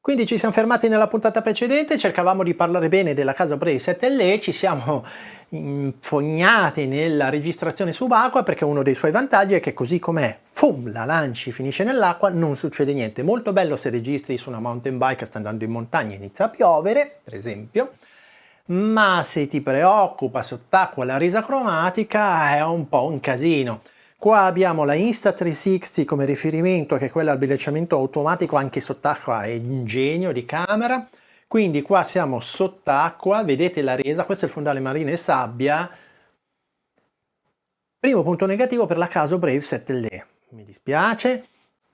Quindi ci siamo fermati nella puntata precedente, cercavamo di parlare bene della casa Brave 7LE, ci siamo infognati nella registrazione subacquea perché uno dei suoi vantaggi è che così com'è, fum, la lanci, finisce nell'acqua, non succede niente. Molto bello se registri su una mountain bike, sta andando in montagna e inizia a piovere, per esempio, ma se ti preoccupa sott'acqua la resa cromatica è un po' un casino. Qua abbiamo la Insta360 come riferimento, che è quella al bilanciamento automatico anche sott'acqua, è ingegno di camera. Quindi qua siamo sott'acqua, vedete la resa, questo è il fondale marino e sabbia. Primo punto negativo per la Casio Brave 7LE, mi dispiace,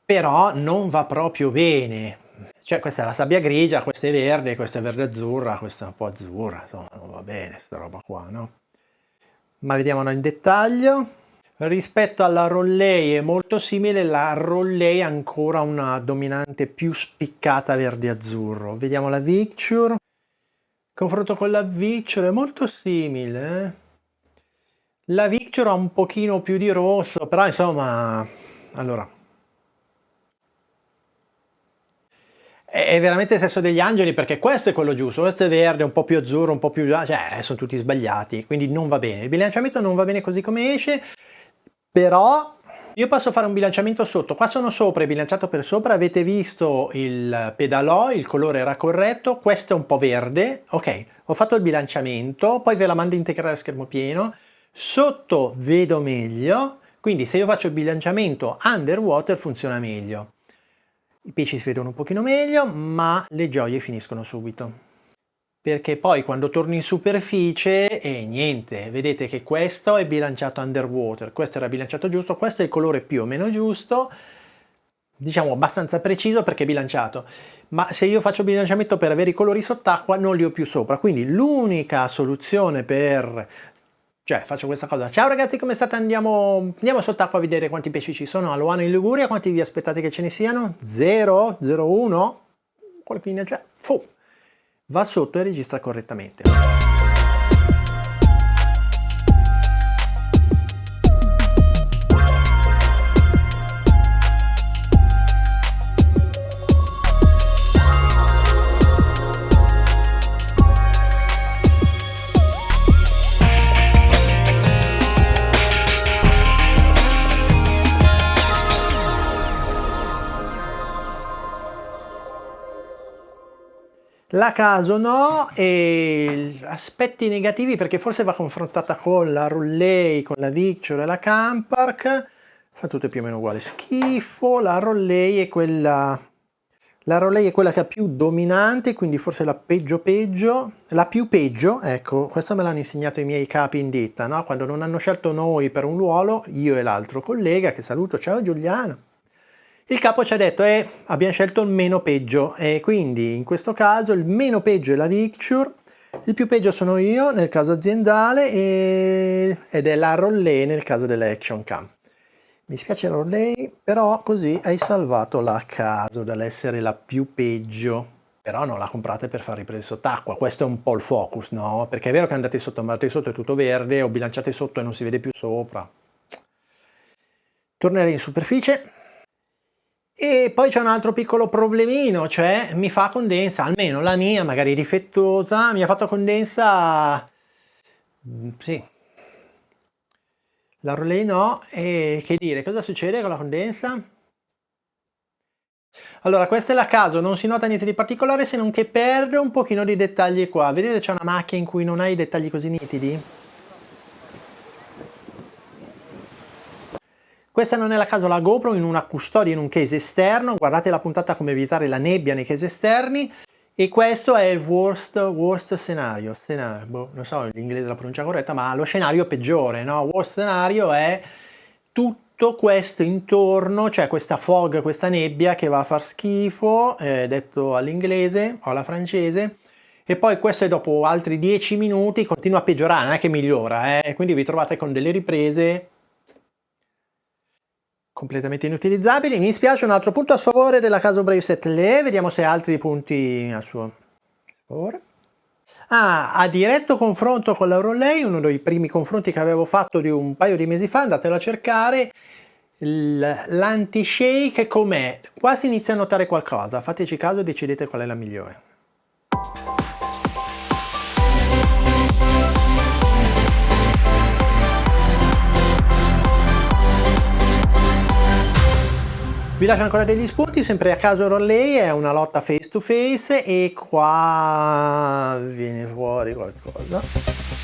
però non va proprio bene. Cioè questa è la sabbia grigia, questa è verde azzurra, questa è un po' azzurra, insomma non va bene sta roba qua, no? Ma vediamola in dettaglio. Rispetto alla Rollei è molto simile, la Rollei ha ancora una dominante più spiccata verde-azzurro. Vediamo la Victure. Confronto con la Victure è molto simile. La Victure ha un pochino più di rosso, però insomma, allora, è veramente il sesso degli angeli perché questo è quello giusto, questo è verde, un po' più azzurro, un po' più... cioè sono tutti sbagliati, quindi non va bene. Il bilanciamento non va bene così come esce. Però io posso fare un bilanciamento sotto, qua sono sopra, è bilanciato per sopra, avete visto il pedalò, il colore era corretto, questo è un po' verde, ok, ho fatto il bilanciamento, poi ve la mando integrale a schermo pieno, sotto vedo meglio, quindi se io faccio il bilanciamento underwater funziona meglio. I pesci si vedono un pochino meglio, ma le gioie finiscono subito. Perché poi quando torno in superficie niente, vedete che questo è bilanciato underwater, questo era bilanciato giusto, questo è il colore più o meno giusto, diciamo abbastanza preciso perché è bilanciato, ma se io faccio bilanciamento per avere i colori sott'acqua non li ho più sopra, quindi l'unica soluzione per... cioè faccio questa cosa, ciao ragazzi come state, andiamo sott'acqua a vedere quanti pesci ci sono a Loano in Liguria, quanti vi aspettate che ce ne siano? 0? 0, 1? Qualcuno c'è? Fu! Va sotto e registra correttamente. La Casio no, e aspetti negativi perché forse va confrontata con la Rollei, con la Victure e la Campark, fa tutte più o meno uguale, schifo, la Rollei è quella che ha più dominante, quindi forse la peggio, la più peggio, ecco, questo me l'hanno insegnato i miei capi in ditta, no? Quando non hanno scelto noi per un ruolo, io e l'altro collega, che saluto, ciao Giuliano, il capo ci ha detto abbiamo scelto il meno peggio e quindi in questo caso il meno peggio è la Victure, il più peggio sono io nel caso aziendale ed è la Rollei nel caso dell'Action Cam. Mi spiace Rollei, però così hai salvato la Casio dall'essere la più peggio, però non la comprate per fare riprese sott'acqua, questo è un po' il focus, no? Perché è vero che andate sotto, ma andate sotto è tutto verde o bilanciate sotto e non si vede più sopra. Tornerei in superficie. E poi c'è un altro piccolo problemino, cioè mi fa condensa, almeno la mia, magari difettosa, mi ha fatto condensa, sì, la Rollei no, e che dire, cosa succede con la condensa? Allora, questa è la Casio, non si nota niente di particolare se non che perde un pochino di dettagli qua, vedete c'è una macchia in cui non hai i dettagli così nitidi? Questa non è la Casio, la GoPro in una custodia in un case esterno, guardate la puntata come evitare la nebbia nei case esterni, e questo è il worst scenario, boh, non so l'inglese la pronuncia corretta, ma lo scenario peggiore, no? Worst scenario è tutto questo intorno, cioè questa fog, questa nebbia che va a far schifo, detto all'inglese o alla francese, e poi questo è dopo altri 10 minuti, continua a peggiorare, non è che migliora, quindi vi trovate con delle riprese completamente inutilizzabili. Mi spiace, un altro punto a sfavore della Casio Brave 7LE, vediamo se ha altri punti a suo favore. A diretto confronto con la Rollei, uno dei primi confronti che avevo fatto di un paio di mesi fa, andatelo a cercare, L'anti-shake com'è? Qua si inizia a notare qualcosa, fateci caso e decidete qual è la migliore. Vi lascio ancora degli spunti, sempre a caso Rollei, è una lotta face to face e qua viene fuori qualcosa.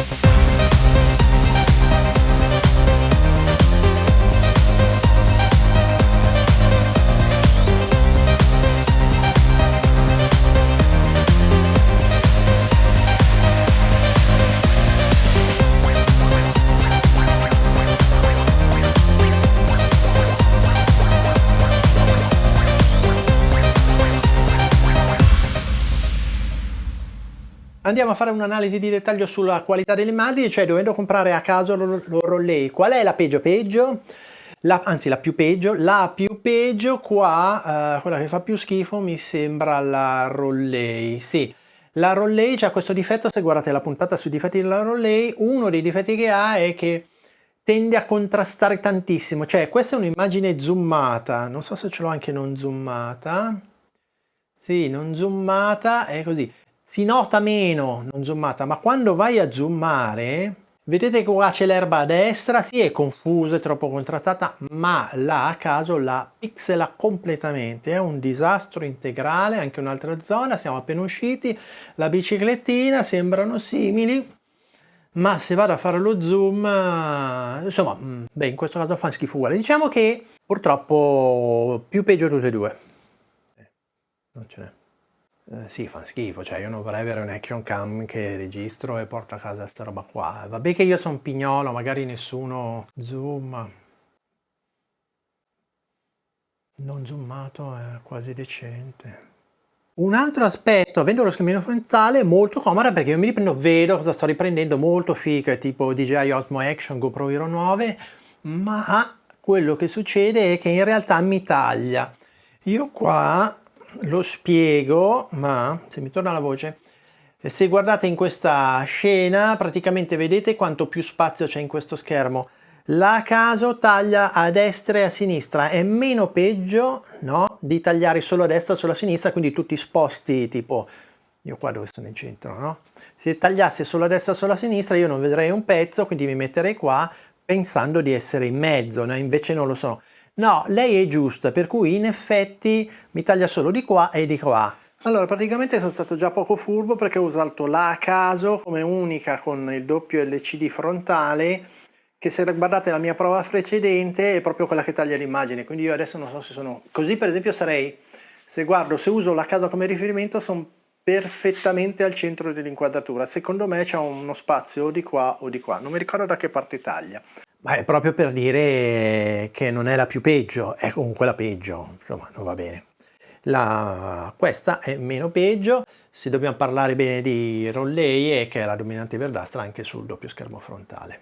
Andiamo a fare un'analisi di dettaglio sulla qualità delle immagini, cioè dovendo comprare a caso lo Rollei, qual è la peggio? Anzi la più peggio. La più peggio qua, quella che fa più schifo mi sembra la Rollei, sì. La Rollei c'ha questo difetto, se guardate la puntata sui difetti della Rollei, uno dei difetti che ha è che tende a contrastare tantissimo, cioè questa è un'immagine zoomata, non so se ce l'ho anche non zoomata, sì, non zoomata, è così. Si nota meno non zoomata, ma quando vai a zoomare, vedete che qua c'è l'erba a destra, sì è confusa, è troppo contrastata, ma là a caso la pixela completamente, è un disastro integrale, anche un'altra zona, siamo appena usciti, la biciclettina, sembrano simili, ma se vado a fare lo zoom, insomma, beh, in questo caso fa schifo uguale. Diciamo che purtroppo più peggio tutte e due. Non ce n'è. Sì, fa schifo, cioè io non vorrei avere un action cam che registro e porto a casa sta roba qua. Vabbè che io sono pignolo, magari nessuno zoom. Non zoomato è quasi decente. Un altro aspetto, avendo lo schermino frontale, è molto comoda perché io mi riprendo, vedo cosa sto riprendendo, molto figo, tipo DJI Osmo Action, GoPro Hero 9, ma quello che succede è che in realtà mi taglia. Io qua lo spiego, ma se mi torna la voce, se guardate in questa scena praticamente vedete quanto più spazio c'è in questo schermo. Là a caso taglia a destra e a sinistra, è meno peggio, no? Di tagliare solo a destra e solo a sinistra, quindi tutti sposti, tipo io qua dove sono in centro, no? Se tagliasse solo a destra e solo a sinistra io non vedrei un pezzo, quindi mi metterei qua pensando di essere in mezzo, no? Invece non lo sono. No, lei è giusta, per cui in effetti mi taglia solo di qua e di qua. Allora, praticamente sono stato già poco furbo perché ho usato la a caso come unica con il doppio LCD frontale, che se guardate la mia prova precedente è proprio quella che taglia l'immagine, quindi io adesso non so se sono... Così per esempio sarei, se uso la a caso come riferimento, sono perfettamente al centro dell'inquadratura. Secondo me c'è uno spazio o di qua o di qua, non mi ricordo da che parte taglia. Ma è proprio per dire che non è la più peggio, è comunque la peggio, insomma non va bene. Questa è meno peggio, se dobbiamo parlare bene di Rollei è che è la dominante verdastra anche sul doppio schermo frontale.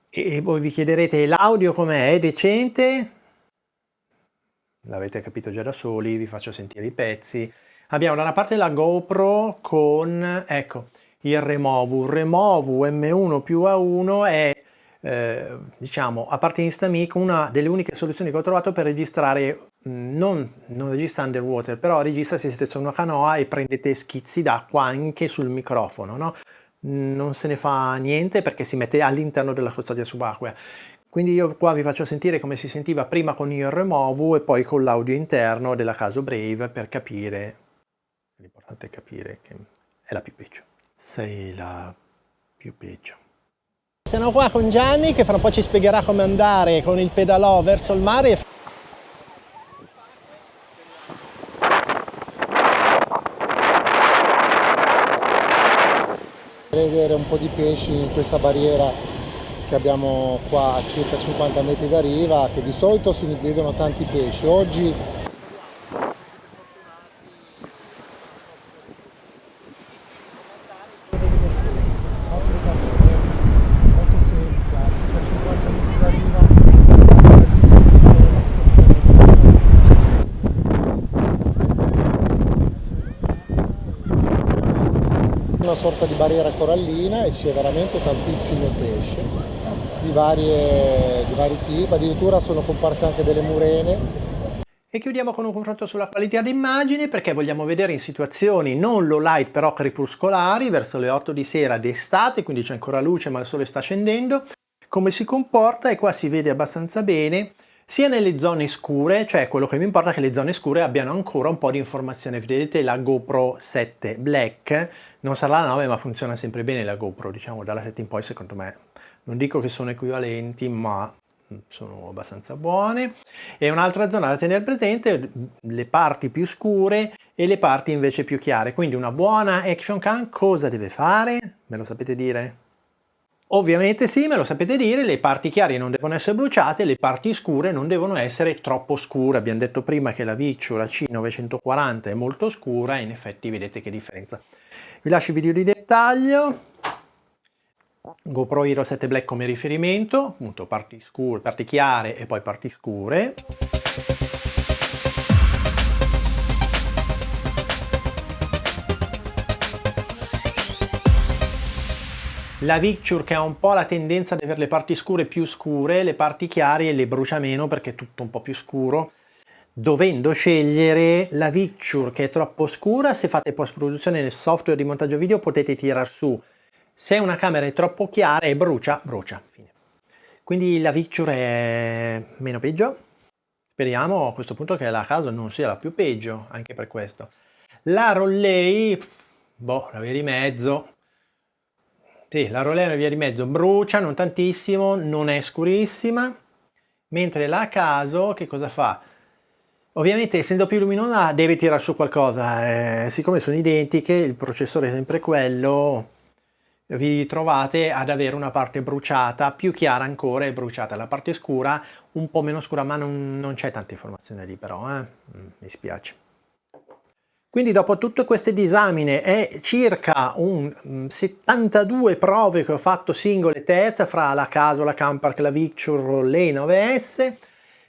E voi vi chiederete l'audio com'è? È decente? L'avete capito già da soli, vi faccio sentire i pezzi. Abbiamo da una parte la GoPro con, ecco, il Removu M1 più A1 è, diciamo, a parte Instamic, una delle uniche soluzioni che ho trovato per registrare, non registra underwater, però registra se siete su una canoa e prendete schizzi d'acqua anche sul microfono, no? Non se ne fa niente perché si mette all'interno della custodia subacquea. Quindi io qua vi faccio sentire come si sentiva prima con il Removu e poi con l'audio interno della caso Brave per capire, l'importante è capire che è la più peggio. Sei la più peggio. Siamo qua con Gianni che fra un po' ci spiegherà come andare con il pedalò verso il mare. Vedere un po' di pesci in questa barriera che abbiamo qua a circa 50 metri da riva, che di solito si vedono tanti pesci. Oggi molto semplice, a circa 50 metri da riva una sorta di barriera corallina e c'è veramente tantissimo pesce. di vari tipi, addirittura sono comparse anche delle murene. E chiudiamo con un confronto sulla qualità d'immagine perché vogliamo vedere in situazioni non low light però crepuscolari, verso le 8 di sera d'estate, quindi c'è ancora luce ma il sole sta scendendo, come si comporta, e qua si vede abbastanza bene, sia nelle zone scure, cioè quello che mi importa è che le zone scure abbiano ancora un po' di informazione. Vedete la GoPro 7 Black, non sarà la 9 ma funziona sempre bene la GoPro, diciamo dalla 7 in poi secondo me. Non dico che sono equivalenti ma sono abbastanza buone. E un'altra zona da tenere presente, le parti più scure e le parti invece più chiare. Quindi una buona action cam cosa deve fare? Me lo sapete dire? Ovviamente sì, me lo sapete dire, le parti chiare non devono essere bruciate, le parti scure non devono essere troppo scure. Abbiamo detto prima che la Victure la C940 è molto scura e in effetti vedete che differenza. Vi lascio il video di dettaglio. GoPro Hero 7 Black come riferimento, appunto parti scure, parti chiare e poi parti scure. La Victure che ha un po' la tendenza ad avere le parti scure più scure, le parti chiare le brucia meno perché è tutto un po' più scuro. Dovendo scegliere la Victure che è troppo scura, se fate post produzione nel software di montaggio video potete tirar su. Se una camera è troppo chiara e brucia, brucia. Fine. Quindi la Victure è meno peggio. Speriamo a questo punto che la casa non sia la più peggio, anche per questo. La Rollei, boh, la via di mezzo. Sì, la Rollei è una via di mezzo, brucia, non tantissimo, non è scurissima. Mentre la Caso, che cosa fa? Ovviamente essendo più luminosa deve tirare su qualcosa. Siccome sono identiche, il processore è sempre quello, vi trovate ad avere una parte bruciata, più chiara ancora e bruciata. La parte scura un po' meno scura, ma non c'è tanta informazione lì però, mi spiace. Quindi dopo tutte queste disamine e circa un 72 prove che ho fatto singole terze fra la Caso, la Campark, la Victure, Rollei 9S,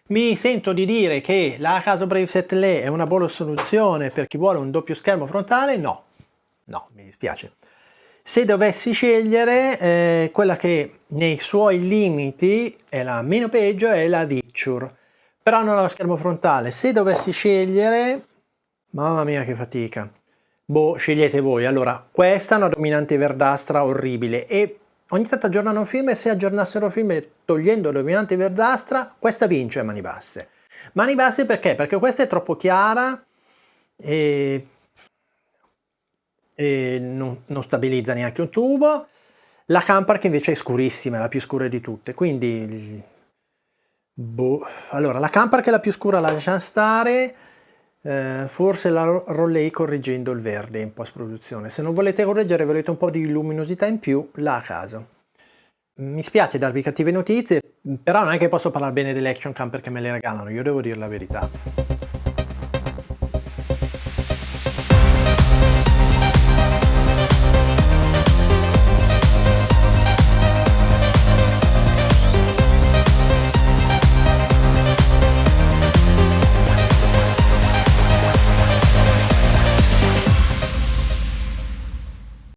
mi sento di dire che la Caso Brave 7 è una buona soluzione per chi vuole un doppio schermo frontale. No, mi dispiace. Se dovessi scegliere, quella che nei suoi limiti è la meno peggio è la Victure, però non ha lo schermo frontale. Se dovessi scegliere, mamma mia che fatica, boh, scegliete voi. Allora, questa è una dominante verdastra orribile e ogni tanto aggiornano il film, e se aggiornassero il film togliendo la dominante verdastra, questa vince a mani basse. Mani basse perché? Perché questa è troppo chiara e non stabilizza neanche un tubo. La Campark invece è scurissima, è la più scura di tutte, quindi boh. Allora la Campark è la più scura, la lasciamo stare, forse la Rollei correggendo il verde in post produzione. Se non volete correggere, volete un po' di luminosità in più, la Caso. Mi spiace darvi cattive notizie, però non è che posso parlare bene delle action cam perché me le regalano, io devo dire la verità.